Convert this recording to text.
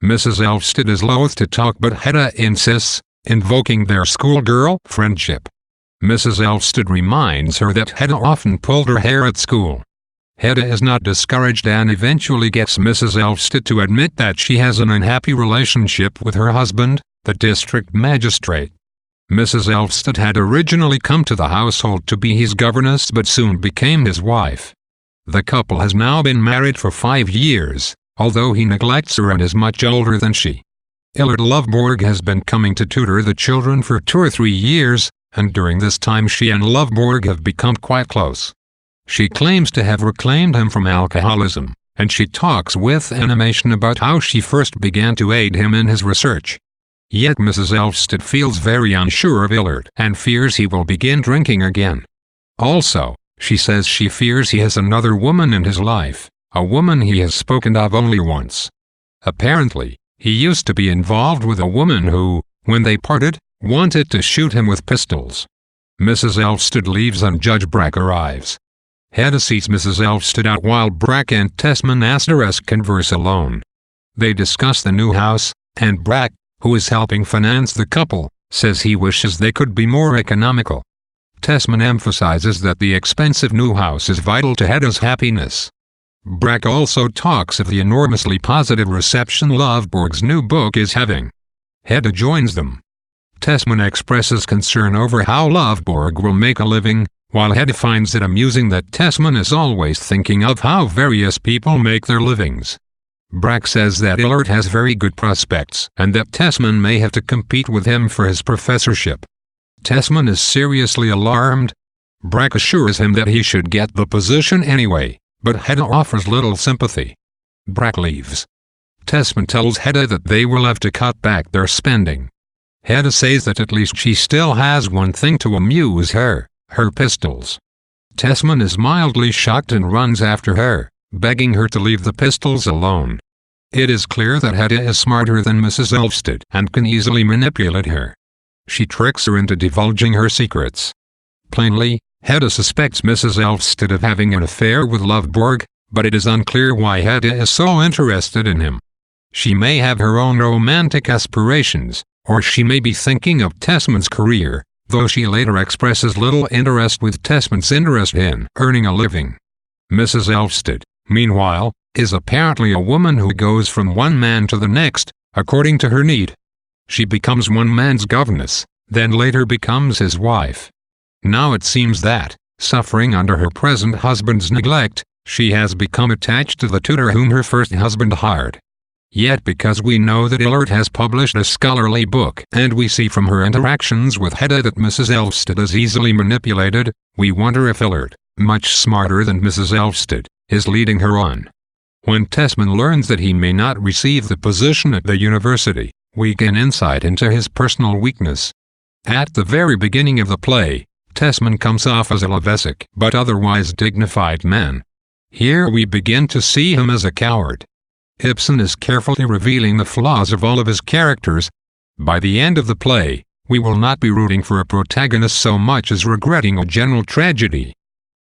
Mrs. Elvsted is loath to talk, but Hedda insists, invoking their schoolgirl friendship. Mrs. Elvsted reminds her that Hedda often pulled her hair at school. Hedda is not discouraged and eventually gets Mrs. Elvsted to admit that she has an unhappy relationship with her husband, the district magistrate. Mrs. Elvsted had originally come to the household to be his governess but soon became his wife. The couple has now been married for 5 years, although he neglects her and is much older than she. Illert Lovborg has been coming to tutor the children for 2 or 3 years, and during this time she and Lovborg have become quite close. She claims to have reclaimed him from alcoholism, and she talks with animation about how she first began to aid him in his research. Yet Mrs. Elvsted feels very unsure of Illert and fears he will begin drinking again. Also, she says she fears he has another woman in his life, a woman he has spoken of only once. Apparently, he used to be involved with a woman who, when they parted, wanted to shoot him with pistols. Mrs. Elvsted leaves and Judge Brack arrives. Hedda sees Mrs. Elvsted out while Brack and Tesman Asterisk converse alone. They discuss the new house, and Brack, who is helping finance the couple, says he wishes they could be more economical. Tesman emphasizes that the expensive new house is vital to Hedda's happiness. Brack also talks of the enormously positive reception Lovborg's new book is having. Hedda joins them. Tesman expresses concern over how Lovborg will make a living, while Hedda finds it amusing that Tesman is always thinking of how various people make their livings. Brack says that Illert has very good prospects and that Tesman may have to compete with him for his professorship. Tesman is seriously alarmed. Brack assures him that he should get the position anyway, but Hedda offers little sympathy. Brack leaves. Tesman tells Hedda that they will have to cut back their spending. Hedda says that at least she still has one thing to amuse her, her pistols. Tesman is mildly shocked and runs after her, begging her to leave the pistols alone. It is clear that Hedda is smarter than Mrs. Elvsted and can easily manipulate her. She tricks her into divulging her secrets. Plainly, Hedda suspects Mrs. Elvsted of having an affair with Lovborg, but it is unclear why Hedda is so interested in him. She may have her own romantic aspirations, or she may be thinking of Tesman's career, though she later expresses little interest with Tesman's interest in earning a living. Mrs. Elvsted, meanwhile, is apparently a woman who goes from one man to the next, according to her need. She becomes one man's governess, then later becomes his wife. Now it seems that, suffering under her present husband's neglect, she has become attached to the tutor whom her first husband hired. Yet because we know that Illert has published a scholarly book and we see from her interactions with Hedda that Mrs. Elvsted is easily manipulated, we wonder if Illert, much smarter than Mrs. Elvsted, is leading her on. When Tesman learns that he may not receive the position at the university, we gain insight into his personal weakness. At the very beginning of the play, Tesman comes off as a Levesic but otherwise dignified man. Here we begin to see him as a coward. Ibsen is carefully revealing the flaws of all of his characters. By the end of the play, we will not be rooting for a protagonist so much as regretting a general tragedy.